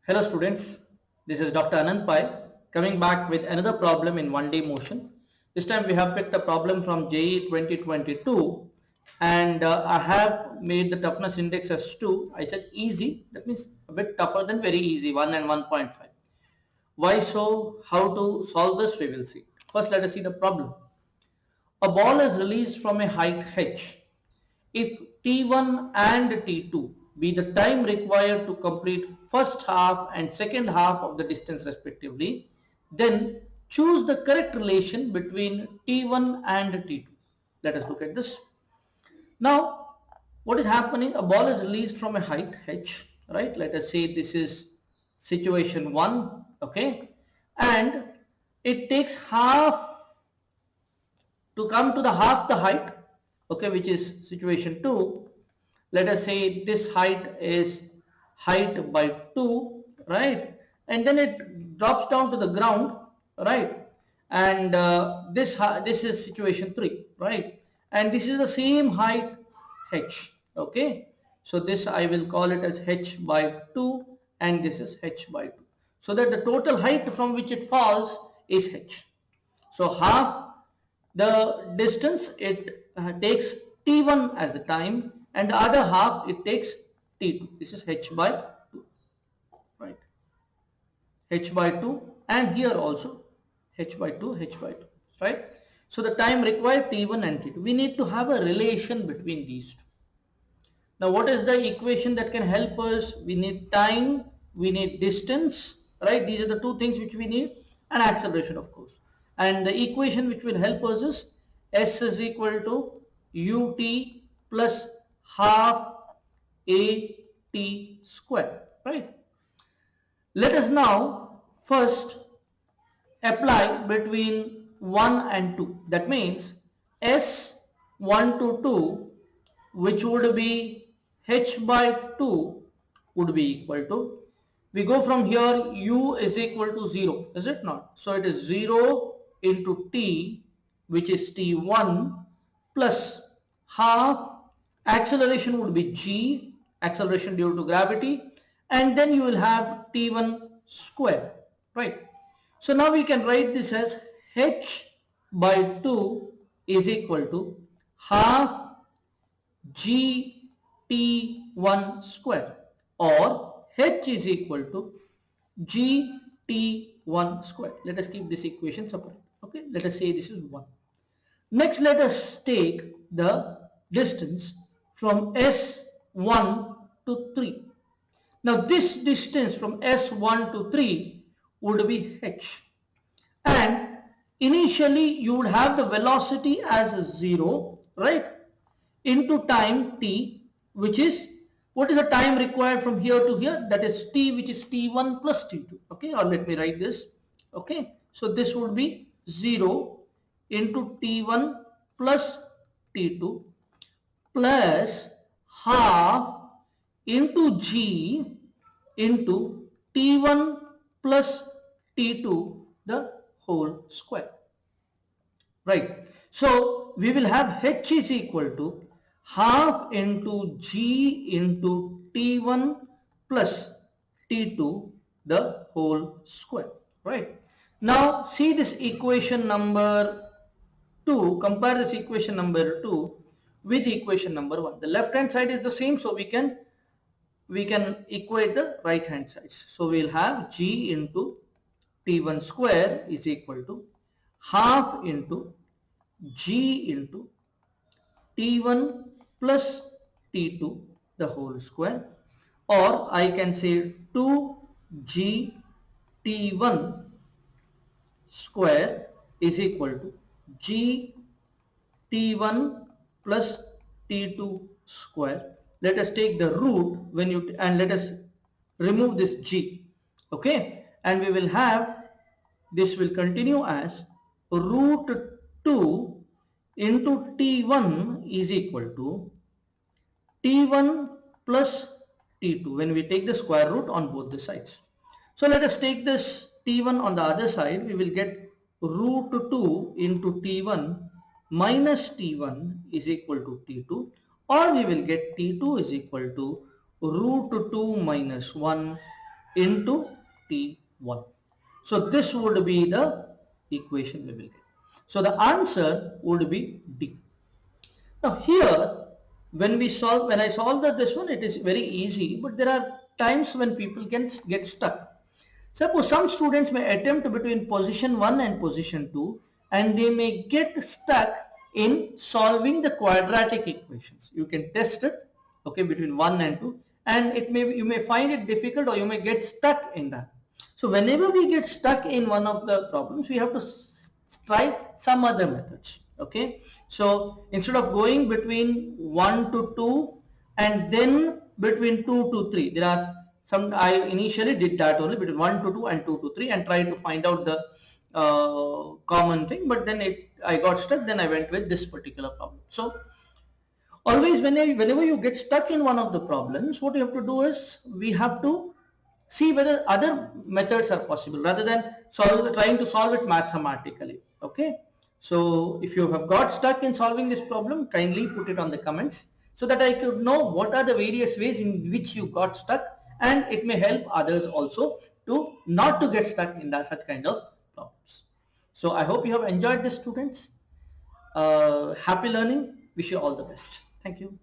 Hello students, this is Dr. Anand Pai coming back with another problem in 1D motion. This time we have picked a problem from JEE 2022 and I have made the toughness index as 2. I said easy, that means a bit tougher than very easy, 1 and 1.5. Why so? How to solve this we will see. First let us see the problem. A ball is released from a height h. If T1 and T2 be the time required to complete first half and second half of the distance respectively, then choose the correct relation between T1 and T2. Let us look at this. Now, what is happening? A ball is released from a height h, right? Let us say this is situation 1, okay? And it takes half to come to the half the height, okay, which is situation 2. Let us say this height is height by 2, right? And then it drops down to the ground, right? And this is situation 3, right? And this is the same height h, okay? So this I will call it as h by 2 and this is h by 2. So that the total height from which it falls is h. So half the distance it takes T1 as the time and the other half it takes T2. This is h by 2, right? H by 2 and here also h by 2, right? So the time required T1 and T2. We need to have a relation between these two. Now what is the equation that can help us? We need time, we need distance, right? These are the two things which we need, and acceleration of course. And the equation which will help us is S is equal to ut plus half at square, right? Let us now first apply between 1 and 2. That means S1 to 2, which would be h by 2 would be equal to, we go from here, u is equal to 0, is it not? So it is 0 into t, which is t1, plus half, acceleration would be g, acceleration due to gravity, and then you will have t1 square, right? So now we can write this as h by 2 is equal to half g t1 square, or h is equal to g t1 square. Let us keep this equation separate. Okay, let us say this is 1. Next, let us take the distance from S1 to 3. Now this distance from S1 to 3 would be h, and initially you would have the velocity as 0, right, into time t, which is, what is the time required from here to here? That is t, which is t1 plus t2, okay? Or let me write this, okay? So this would be 0 into t1 plus t2 plus half into g into t1 plus t2 the whole square, right? So we will have h is equal to half into g into t1 plus t2 the whole square, right? Now see this equation number 2, compare this equation number 2 with equation number 1. The left hand side is the same, so we can equate the right hand sides. So we'll have g into t1 square is equal to half into g into t1 plus t2 the whole square, or I can say 2g t1 square is equal to g t1 plus t2 square. Let us take the root when you, and let us remove this g, okay, and we will have, this will continue as root 2 into t1 is equal to t1 plus t2 when we take the square root on both the sides. So let us take this t1 on the other side. We will get root 2 into t1 minus t1 is equal to t2, or we will get t2 is equal to root 2 minus 1 into T1. So this would be the equation we will get. So the answer would be D. Now here, when I solve this one, it is very easy, but there are times when people can get stuck. Suppose some students may attempt between position 1 and position 2, and they may get stuck in solving the quadratic equations. You can test it, okay, between 1 and 2, and you may find it difficult, or you may get stuck in that. So whenever we get stuck in one of the problems, we have to try some other methods. Okay, so instead of going between 1 to 2 and then between 2 to 3, there are some, I initially did that only between 1 to 2 and 2 to 3 and try to find out the common thing, but then I got stuck. Then I went with this particular problem. So always whenever you get stuck in one of the problems, what you have to do is we have to see whether other methods are possible rather than trying to solve it mathematically. Okay, so if you have got stuck in solving this problem, kindly put it on the comments so that I could know what are the various ways in which you got stuck, and it may help others also to not to get stuck in such kind of problems. So I hope you have enjoyed this, students. Happy learning. Wish you all the best. Thank you.